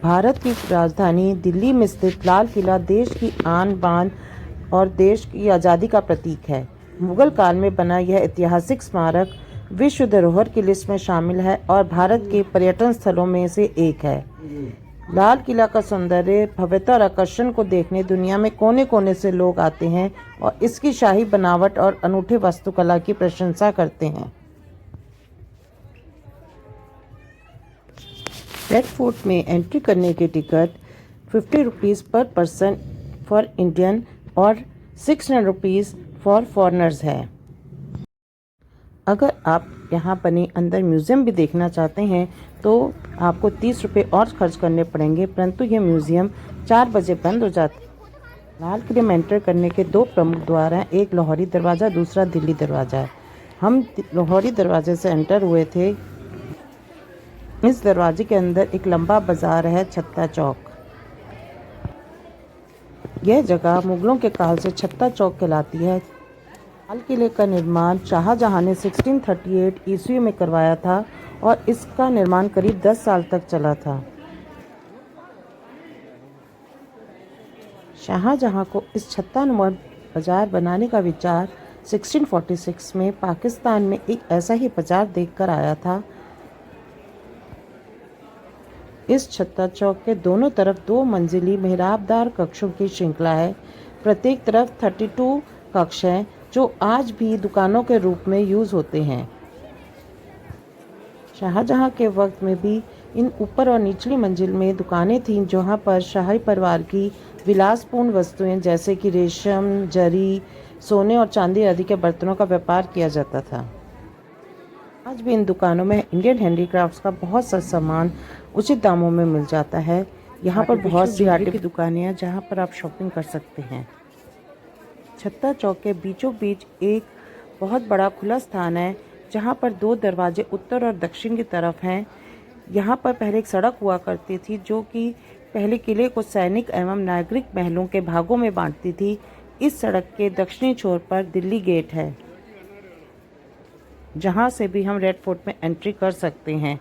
भारत की राजधानी दिल्ली में स्थित लाल किला देश की आन बान और देश की आज़ादी का प्रतीक है। मुगल काल में बना यह ऐतिहासिक स्मारक विश्व धरोहर की लिस्ट में शामिल है और भारत के पर्यटन स्थलों में से एक है। लाल किला का सौंदर्य, भव्यता और आकर्षण को देखने दुनिया में कोने कोने से लोग आते हैं और इसकी शाही बनावट और अनूठे वास्तुकला की प्रशंसा करते हैं। रेड फोर्ट में एंट्री करने की टिकट 50 रुपीज़ पर पर्सन फॉर इंडियन और 600 रुपीज़ फॉर फॉरेनर्स है। अगर आप यहाँ बने अंदर म्यूज़ियम भी देखना चाहते हैं तो आपको 30 रुपये और खर्च करने पड़ेंगे, परंतु यह म्यूज़ियम 4 बजे बंद हो जाता है। लाल किले में एंटर करने के 2 प्रमुख द्वार हैं, एक लाहौरी दरवाज़ा, दूसरा दिल्ली दरवाज़ा है। हम लाहौरी दरवाजे से एंटर हुए थे। इस दरवाजे के अंदर एक लंबा बाजार है, छत्ता चौक। यह जगह मुगलों के काल से छत्ता चौक कहलाती है। लाल किले का निर्माण शाहजहां ने 1638 ईस्वी में करवाया था और इसका निर्माण करीब 10 साल तक चला था। शाहजहां को इस छत्तानुमा बाजार बनाने का विचार 1646 में पाकिस्तान में एक ऐसा ही बाजार देखकर आया था। इस छत्ता चौक के दोनों तरफ 2 मंजिली मेहराबदार कक्षों की श्रृंखला है। प्रत्येक तरफ 32 कक्ष हैं जो आज भी दुकानों के रूप में यूज़ होते हैं। शाहजहां के वक्त में भी इन ऊपर और निचली मंजिल में दुकानें थीं जहां पर शाही परिवार की विलासपूर्ण वस्तुएं जैसे कि रेशम, जरी, सोने और चांदी आदि के बर्तनों का व्यापार किया जाता था। आज भी इन दुकानों में इंडियन हैंडीक्राफ्ट्स का बहुत सा सामान उचित दामों में मिल जाता है। यहाँ पर बहुत सी आर्ट की दुकानें हैं जहाँ पर आप शॉपिंग कर सकते हैं। छत्ता चौक के बीचों बीच एक बहुत बड़ा खुला स्थान है जहाँ पर 2 दरवाजे उत्तर और दक्षिण की तरफ हैं। यहाँ पर पहले एक सड़क हुआ करती थी जो कि पहले किले को सैनिक एवं नागरिक महलों के भागों में बांटती थी। इस सड़क के दक्षिणी छोर पर दिल्ली गेट है जहाँ से भी हम रेड फोर्ट में एंट्री कर सकते हैं।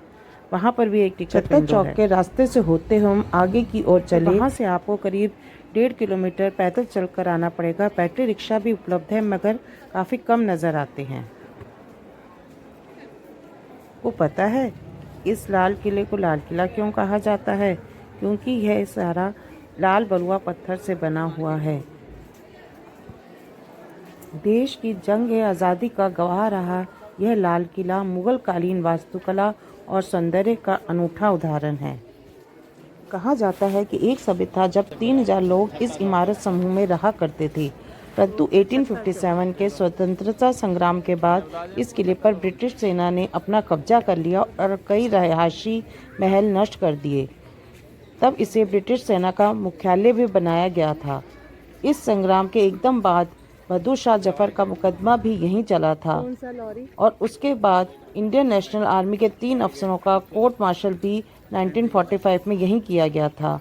वहाँ पर भी एक टिकट विंडो है। छत्ता चौक के रास्ते से होते हम आगे की ओर चले। वहाँ से आपको करीब 1.5 किलोमीटर पैदल चलकर आना पड़ेगा। बैटरी रिक्शा भी उपलब्ध है मगर काफ़ी कम नज़र आते हैं। वो पता है इस लाल किले को लाल किला क्यों कहा जाता है? क्योंकि यह सारा लाल बलुआ पत्थर से बना हुआ है। देश की जंग आज़ादी का गवाह रहा यह लाल किला मुगल कालीन वास्तुकला और सौंदर्य का अनूठा उदाहरण है। कहा जाता है कि एक समय था जब 3000 लोग इस इमारत समूह में रहा करते थे, परंतु 1857 के स्वतंत्रता संग्राम के बाद इस किले पर ब्रिटिश सेना ने अपना कब्जा कर लिया और कई रहायशी महल नष्ट कर दिए। तब इसे ब्रिटिश सेना का मुख्यालय भी बनाया गया था। इस संग्राम के एकदम बाद बहादुर शाह जफर का मुकदमा भी यहीं चला था और उसके बाद इंडियन नेशनल आर्मी के 3 अफसरों का कोर्ट मार्शल भी 1945 में यहीं किया गया था।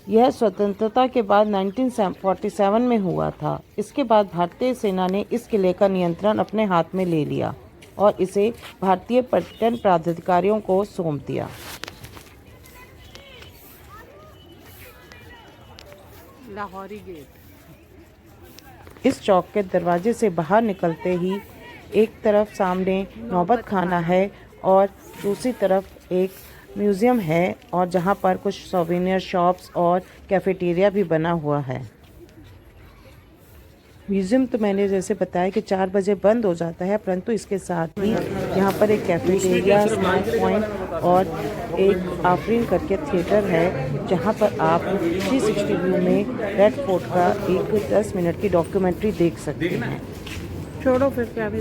यह स्वतंत्रता के बाद 1947 में हुआ था। इसके बाद भारतीय सेना ने इस किले का नियंत्रण अपने हाथ में ले लिया और इसे भारतीय पर्यटन प्राधिकारियों को सौंप दिया। लाहौरी गेट। इस चौक के दरवाजे से बाहर निकलते ही एक तरफ सामने नौबत खाना है और दूसरी तरफ एक म्यूज़ियम है और जहाँ पर कुछ सोवेनियर शॉप्स और कैफेटेरिया भी बना हुआ है। म्यूज़ियम तो मैंने जैसे बताया कि 4 बजे बंद हो जाता है, परंतु इसके साथ ही यहाँ पर एक कैफेटेरिया, स्नैक पॉइंट और एक आफरीन करके थिएटर है जहाँ पर आप 360 व्यू में रेड फोर्ट का एक 10 मिनट की डॉक्यूमेंट्री देख सकते हैं। छोड़ो फिर क्या भी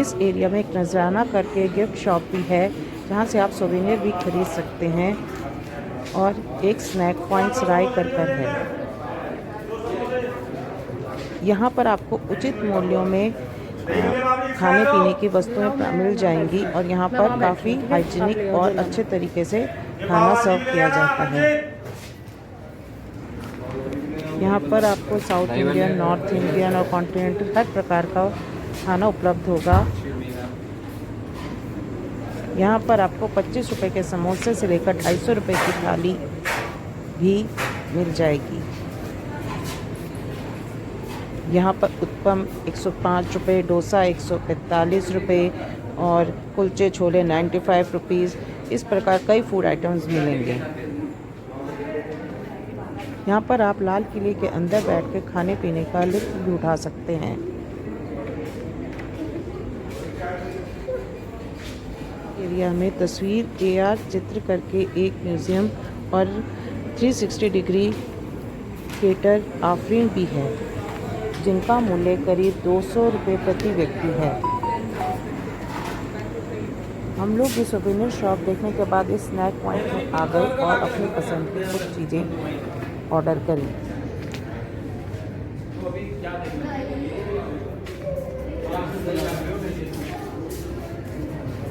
इस एरिया में एक नजराना करके गिफ्ट शॉप भी है जहाँ से आप सोवेनियर भी खरीद सकते हैं और एक स्नैक पॉइंट सराय कर है। यहाँ पर आपको उचित मूल्यों में खाने पीने की वस्तुएं मिल जाएंगी और यहाँ पर काफ़ी हाइजीनिक और अच्छे तरीके से खाना सर्व किया जाता है। यहाँ पर आपको साउथ इंडियन, नॉर्थ इंडियन और कॉन्टिनेंटल हर प्रकार का खाना उपलब्ध होगा। यहाँ पर आपको 25 रुपये के समोसे से लेकर 250 रुपये की थाली भी मिल जाएगी। यहाँ पर उत्पम 105 रुपये, डोसा 145 रुपये और कुलचे छोले 95 रुपीज़। इस प्रकार कई फूड आइटम्स मिलेंगे। यहाँ पर आप लाल किले के अंदर बैठ के खाने पीने का लुत्फ़ भी उठा सकते हैं। एरिया में तस्वीर AR चित्र करके एक म्यूज़ियम और 360 डिग्री थिएटर ऑफरिंग भी है, जिनका मूल्य करीब 200 रुपये प्रति व्यक्ति है। हम लोग ये सोवेनियर शॉप देखने के बाद इस स्नैक पॉइंट में आ गए और अपनी पसंद की कुछ चीज़ें ऑर्डर करी।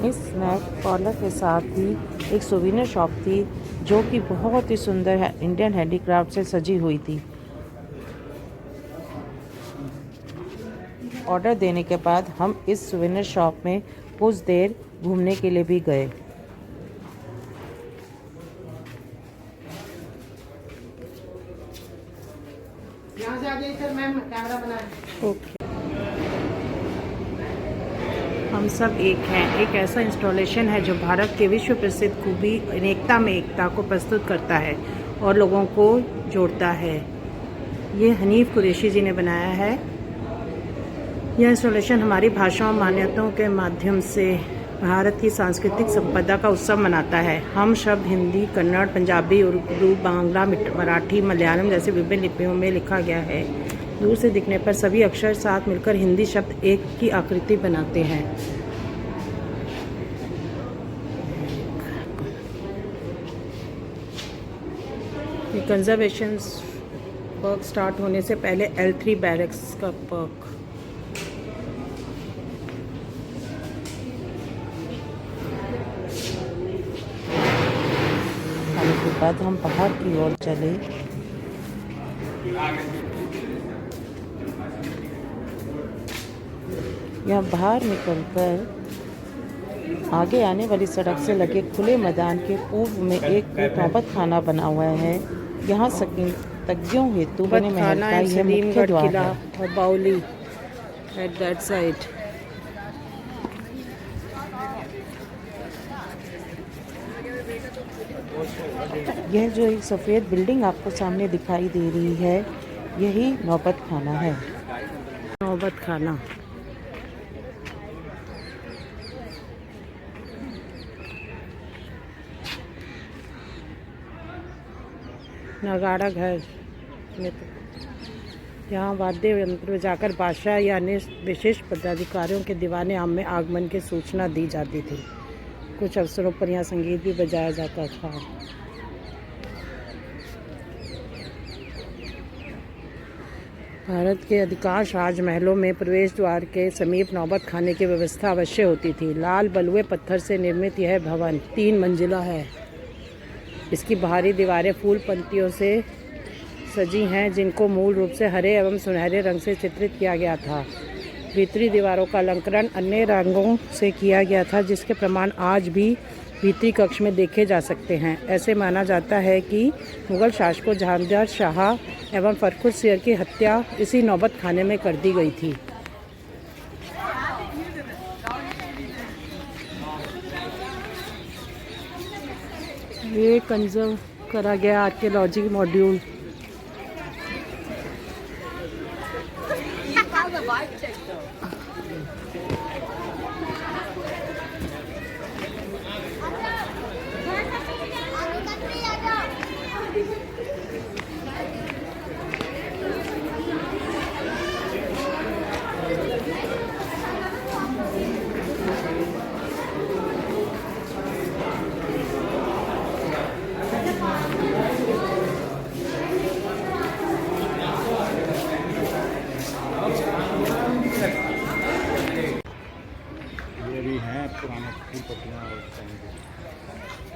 इस स्नैक पार्लर के साथ ही एक सोवेनियर शॉप थी जो कि बहुत ही सुंदर है, इंडियन हैंडीक्राफ्ट से सजी हुई थी। ऑर्डर देने के बाद हम इस सोवेनियर शॉप में कुछ देर घूमने के लिए भी गए। यहाँ से आ जाइए सर, मैम कैमरा बना। ओके, हम सब एक हैं एक ऐसा इंस्टॉलेशन है जो भारत के विश्व प्रसिद्ध खूबी अनेकता में एकता को प्रस्तुत करता है और लोगों को जोड़ता है। ये हनीफ कुरैशी जी ने बनाया है। यह इंस्टॉलेशन हमारी भाषाओं मान्यताओं के माध्यम से भारत की सांस्कृतिक संपदा का उत्सव मनाता है। हम शब्द हिंदी, कन्नड़, पंजाबी, उर्दू, बांग्ला, मराठी, मलयालम जैसे विभिन्न लिपियों में लिखा गया है। दूर से दिखने पर सभी अक्षर साथ मिलकर हिंदी शब्द एक की आकृति बनाते हैं। ये कंजर्वेशन वर्क स्टार्ट होने से पहले L3 बैरक्स का वर्क। खाने के बाद हम बाहर की ओर चले। यहाँ बाहर निकलकर आगे आने वाली सड़क से लगे खुले मैदान के पूर्व में एक नौबत खाना बना हुआ है। यहाँ तज्ञों हेतु बने महल का यह मुख्य द्वार है। और बाउली एट दैट साइड। यह जो एक सफ़ेद बिल्डिंग आपको सामने दिखाई दे रही है, यही नौबत खाना है। नौबत खाना नगाड़ा घर में यहाँ वाद्य यंत्र बजाकर बादशाह या अन्य विशेष पदाधिकारियों के दीवाने आम में आगमन की सूचना दी जाती थी। कुछ अवसरों पर यहाँ संगीत भी बजाया जाता था। भारत के अधिकांश राजमहलों में प्रवेश द्वार के समीप नौबत खाने की व्यवस्था अवश्य होती थी। लाल बलुए पत्थर से निर्मित यह भवन 3 मंजिला है। इसकी बाहरी दीवारें फूल पंक्तियों से सजी हैं, जिनको मूल रूप से हरे एवं सुनहरे रंग से चित्रित किया गया था। भीतरी दीवारों का अलंकरण अन्य रंगों से किया गया था, जिसके प्रमाण आज भी भीतरी कक्ष में देखे जा सकते हैं। ऐसे माना जाता है कि मुगल शासकों जहांगीर शाह एवं फर्रुखसियर की हत्या इसी नौबत खाने में कर दी गई थी। ये कंजर्व करा गया आर्कियोलॉजी मॉड्यूल।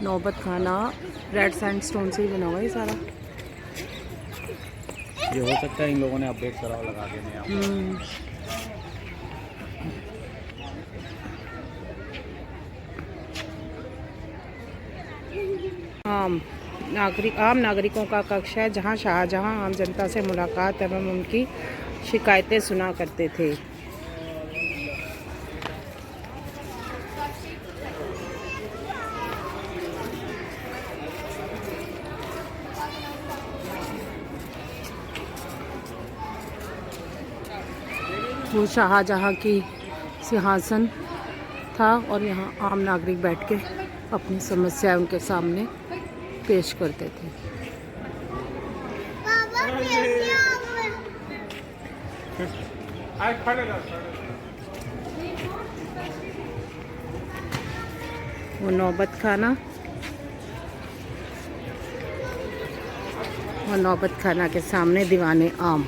नौबत खाना रेड सैंडस्टोन से ही बना हुआ है सारा। ये हो सकता है इन लोगों ने अपडेट करा लगा देने। आम नागरिकों का कक्ष है, जहां शाहजहां आम जनता से मुलाकात एवं उनकी शिकायतें सुना करते थे। वो शाहजहां की सिंहासन था और यहाँ आम नागरिक बैठ के अपनी समस्याएं उनके सामने पेश करते थे। वो नौबत खाना और नौबत खाना के सामने दीवाने आम।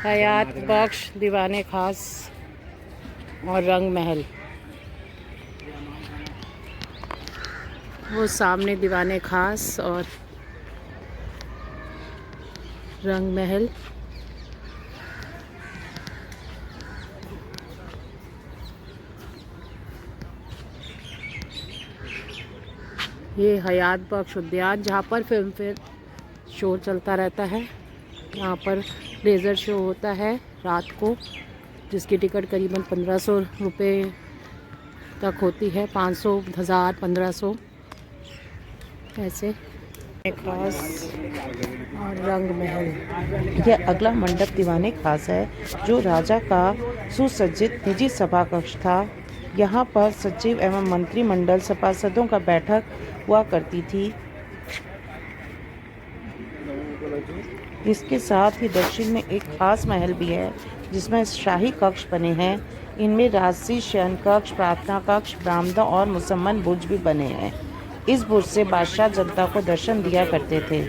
हयात बख्श, दीवाने खास और रंग महल। वो सामने दीवाने खास और रंग महल। ये हयात बख्श उद्यान, जहाँ पर फिल्म फेयर शो चलता रहता है। यहाँ पर लेज़र शो होता है रात को, जिसकी टिकट करीबन 1500 रुपये तक होती है। 500, 1000, 1500 ऐसे। खास और रंग महल। यह अगला मंडप दीवाने खास है, जो राजा का सुसज्जित निजी सभा कक्ष था। यहाँ पर सचिव एवं मंत्रिमंडल सभासदों का बैठक हुआ करती थी। इसके साथ ही दक्षिण में एक खास महल भी है, जिसमें शाही कक्ष बने हैं। इनमें राजसी शयन कक्ष, प्रार्थना कक्ष, बरामदा और मुसम्मन बुर्ज भी बने हैं। इस बुर्ज से बादशाह जनता को दर्शन दिया करते थे।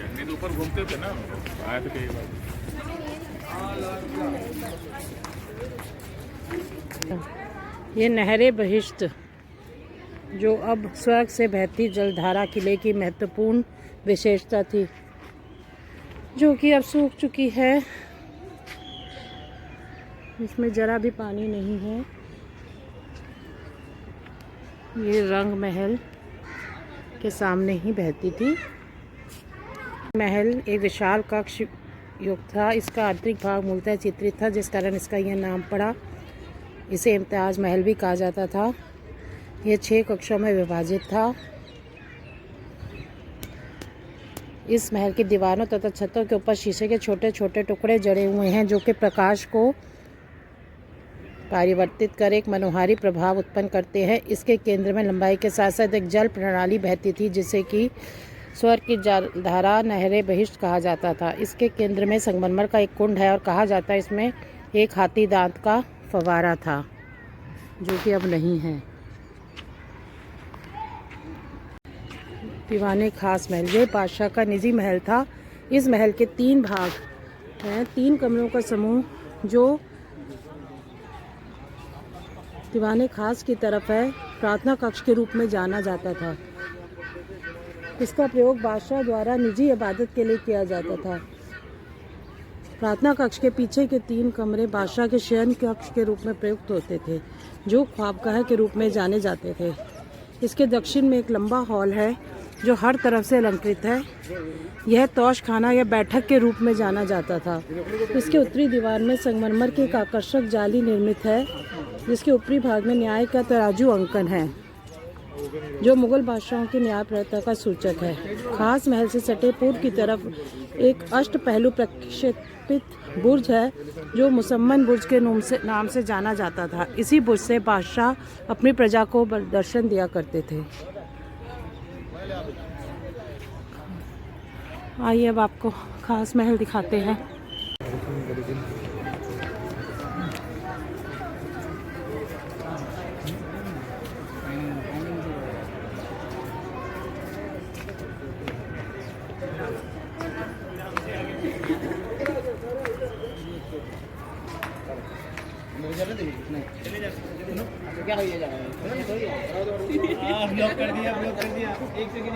ये नहरे बहिश्त, जो अब स्वर्ग से बहती जलधारा किले की महत्वपूर्ण विशेषता थी, जो कि अब सूख चुकी है। इसमें जरा भी पानी नहीं है। ये रंग महल के सामने ही बहती थी। महल एक विशाल कक्ष युक्त था। इसका आंतरिक भाग मूलतः चित्रित था, जिस कारण इसका यह नाम पड़ा। इसे इम्तियाज महल भी कहा जाता था। यह 6 कक्षों में विभाजित था। इस महल की दीवारों तथा छतों के ऊपर शीशे के छोटे छोटे टुकड़े जड़े हुए हैं, जो कि प्रकाश को परिवर्तित कर एक मनोहारी प्रभाव उत्पन्न करते हैं। इसके केंद्र में लंबाई के साथ साथ एक जल प्रणाली बहती थी, जिसे कि स्वर्ग की जलधारा नहरे बहिश्त कहा जाता था। इसके केंद्र में संगमरमर का एक कुंड है और कहा जाता है इसमें एक हाथी दांत का फव्वारा था, जो कि अब नहीं है। दीवाने खास महल, ये बादशाह का निजी महल था। इस महल के 3 भाग हैं। 3 कमरों का समूह, जो दीवाने खास की तरफ है, प्रार्थना कक्ष के रूप में जाना जाता था। इसका प्रयोग बादशाह द्वारा निजी इबादत के लिए किया जाता था। प्रार्थना कक्ष के पीछे के 3 कमरे बादशाह के शयन कक्ष के रूप में प्रयुक्त होते थे, जो ख्वाबगाह के रूप में जाने जाते थे। इसके दक्षिण में एक लंबा हॉल है, जो हर तरफ से अलंकृत है। यह तौशखाना या बैठक के रूप में जाना जाता था। इसके उत्तरी दीवार में संगमरमर की एक आकर्षक जाली निर्मित है, जिसके ऊपरी भाग में न्याय का तराजू अंकन है, जो मुगल बादशाहों की न्यायप्रियता का सूचक है। खास महल से सटे पूर्व की तरफ एक अष्टपहलू प्रक्षेपित बुर्ज है, जो मुसम्मन बुर्ज के नाम से जाना जाता था। इसी बुर्ज से बादशाह अपनी प्रजा को दर्शन दिया करते थे। आइए अब आपको खास महल दिखाते हैं। क्या ब्लॉक कर दिया एक सेकंड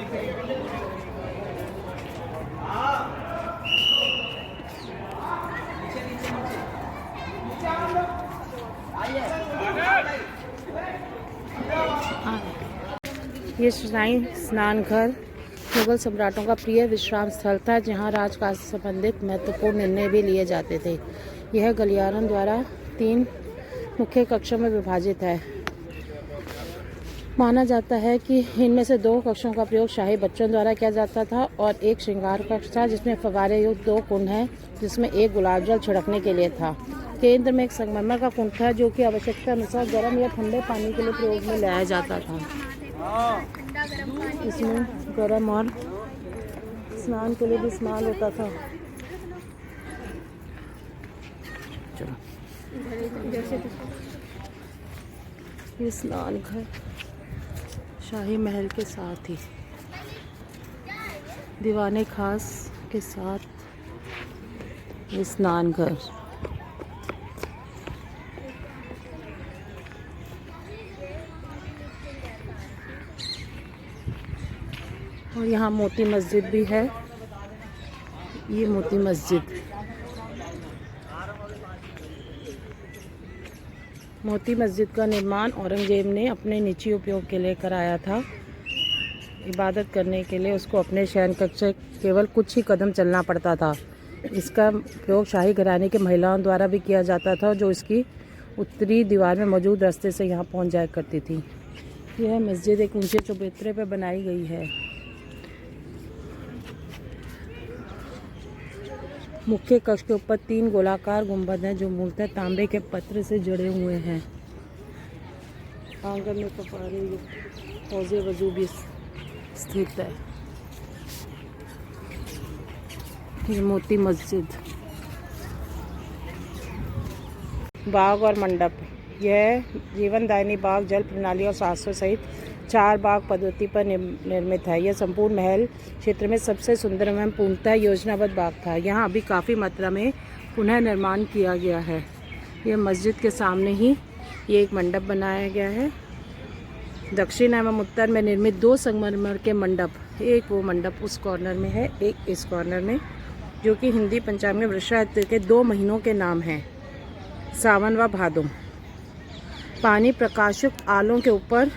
ये श्राइन स्नान घर मुगल सम्राटों का प्रिय विश्राम स्थल था, जहाँ राजकाज से संबंधित महत्वपूर्ण निर्णय भी लिए जाते थे। यह गलियारण द्वारा 3 मुख्य कक्षों में विभाजित है। माना जाता है कि इनमें से 2 कक्षों का प्रयोग शाही बच्चों द्वारा किया जाता था और एक श्रृंगार कक्ष था, जिसमें फव्वारे युक्त 2 कुंड हैं, जिसमें एक गुलाब जल छिड़कने के लिए था। केंद्र में एक संगमरमर का कुंड था, जो कि आवश्यकता अनुसार गर्म या ठंडे पानी के लिए प्रयोग में लाया जाता था। इसमें गर्म और स्नान के लिए भी इस्तेमाल होता था। ये स्नान घर शाही महल के साथ ही दीवाने खास के साथ ये स्नान घर। और यहाँ मोती मस्जिद भी है। ये मोती मस्जिद, मोती मस्जिद का निर्माण औरंगजेब ने अपने निजी उपयोग के लिए कराया था। इबादत करने के लिए उसको अपने शयन कक्ष से केवल कुछ ही कदम चलना पड़ता था। इसका प्रयोग शाही घराने की महिलाओं द्वारा भी किया जाता था, जो इसकी उत्तरी दीवार में मौजूद रास्ते से यहाँ पहुँच जाया करती थी। यह मस्जिद एक ऊंचे चबूतरे पर बनाई गई है। मुख्य कक्ष के ऊपर 3 गोलाकार गुंबद हैं, जो मूलतः तांबे के पत्थर से जुड़े हुए हैं। आंगन में फव्वारे युक्त हौज़े वज़ू भी स्थित है। ये मोती मस्जिद। बाग और मंडप, यह जीवनदायिनी बाग जल प्रणाली और शास्त्रों सहित 4 बाग पद्धति पर निर्मित है। यह संपूर्ण महल क्षेत्र में सबसे सुंदर एवं पूर्णतः योजनाबद्ध बाग था। यहाँ अभी काफ़ी मात्रा में पुनः निर्माण किया गया है। यह मस्जिद के सामने ही ये एक मंडप बनाया गया है। दक्षिण एवं उत्तर में निर्मित 2 संगमरमर के मंडप, एक वो मंडप उस कॉर्नर में है, एक इस कॉर्नर में, जो कि हिंदी पंचांग में वृषा ऋतु के 2 महीनों के नाम हैं, सावन व भादो। पानी प्रकाशयुक्त आलों के ऊपर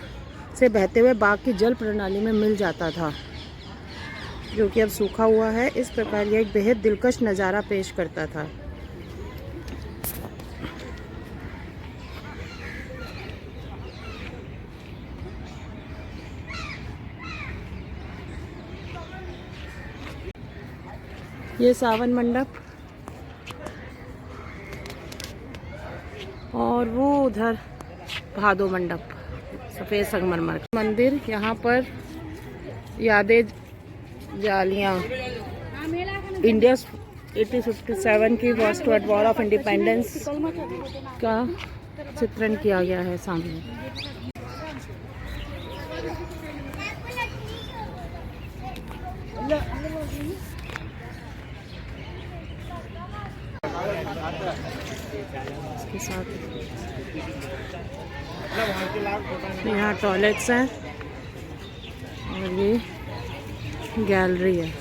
से बहते हुए बाग की जल प्रणाली में मिल जाता था, जो कि अब सूखा हुआ है। इस प्रकार यह एक बेहद दिलकश नज़ारा पेश करता था। ये सावन मंडप और वो उधर भादो मंडप, सफ़ेद संगमरमर मंदिर। यहाँ पर यादें जालियाँ इंडिया 1857 की फर्स्ट वॉर ऑफ इंडिपेंडेंस का चित्रण किया गया है सामने। इसके साथ यहाँ टॉयलेट्स हैं और ये गैलरी है।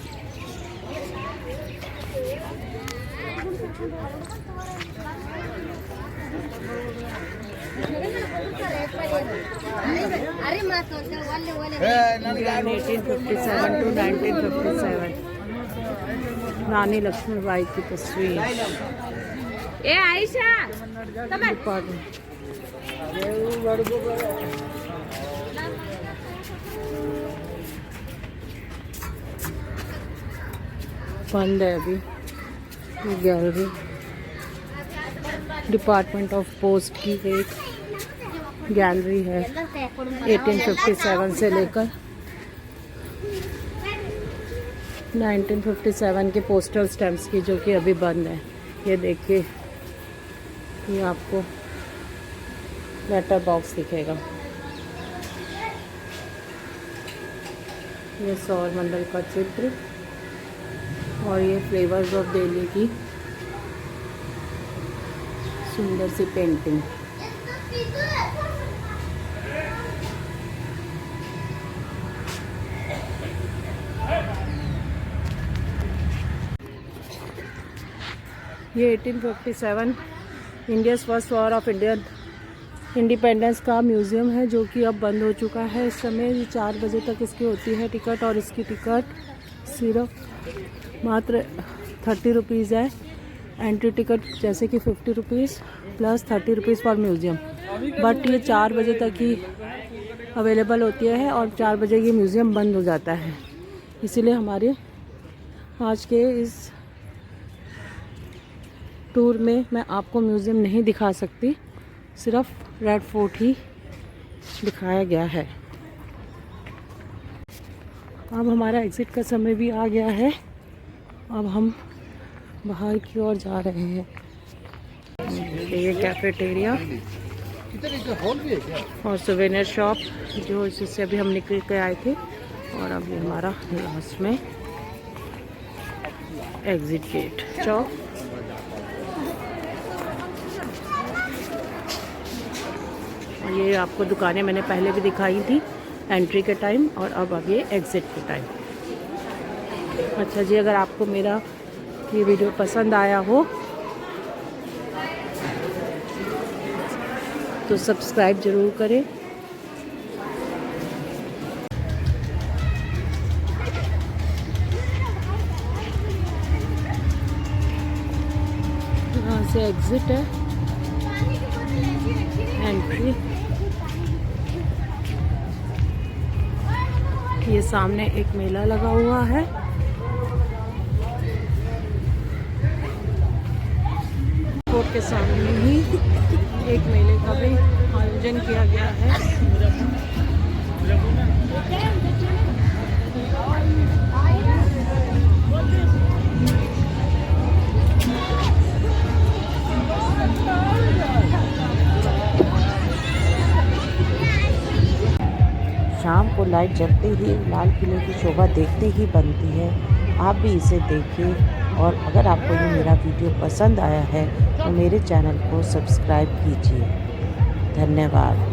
अरे 1857 to 1957 रानी लक्ष्मीबाई की तस्वीर। ए आयशा बंद है अभी। गैलरी डिपार्टमेंट ऑफ पोस्ट की एक गैलरी है 1857 से लेकर 1957 के पोस्टल स्टैम्प्स की, जो कि अभी बंद है। ये देखिए, ये आपको लेटर बॉक्स दिखेगा। ये सौर मंडल का चित्र और ये फ्लेवर्स ऑफ दिल्ली की सुंदर सी पेंटिंग। ये 1857 India's first war of independence का म्यूज़ियम है जो कि अब बंद हो चुका है। इस समय 4 बजे तक इसकी होती है टिकट, और इसकी टिकट सिर्फ मात्र 30 रुपीज़ है। एंट्री टिकट जैसे कि 50 rupees plus 30 rupees for museum, but ये 4 बजे तक ही अवेलेबल होती है और 4 बजे ये म्यूज़ियम बंद हो जाता है। इसीलिए हमारे आज के इस टूर में मैं आपको म्यूज़ियम नहीं दिखा सकती, सिर्फ रेड फोर्ट ही दिखाया गया है। अब हमारा एग्ज़िट का समय भी आ गया है। अब हम बाहर की ओर जा रहे हैं। ये कैफेटेरिया और सुवेनियर शॉप जो जिससे अभी हम निकल के आए थे, और अब ये हमारा लास्ट में एग्ज़िट गेट चौक। ये आपको दुकानें मैंने पहले भी दिखाई थी एंट्री के टाइम, और अब ये एग्ज़िट के टाइम। अच्छा जी, अगर आपको मेरा ये वीडियो पसंद आया हो तो सब्सक्राइब ज़रूर करें। यहाँ से एग्ज़िट है, एंट्री। ये सामने एक मेला लगा हुआ है। कोर्ट के सामने ही एक मेले का भी आयोजन किया गया है। शाम को लाइट जलते ही लाल किले की शोभा देखते ही बनती है। आप भी इसे देखिए, और अगर आपको ये मेरा वीडियो पसंद आया है तो मेरे चैनल को सब्सक्राइब कीजिए। धन्यवाद।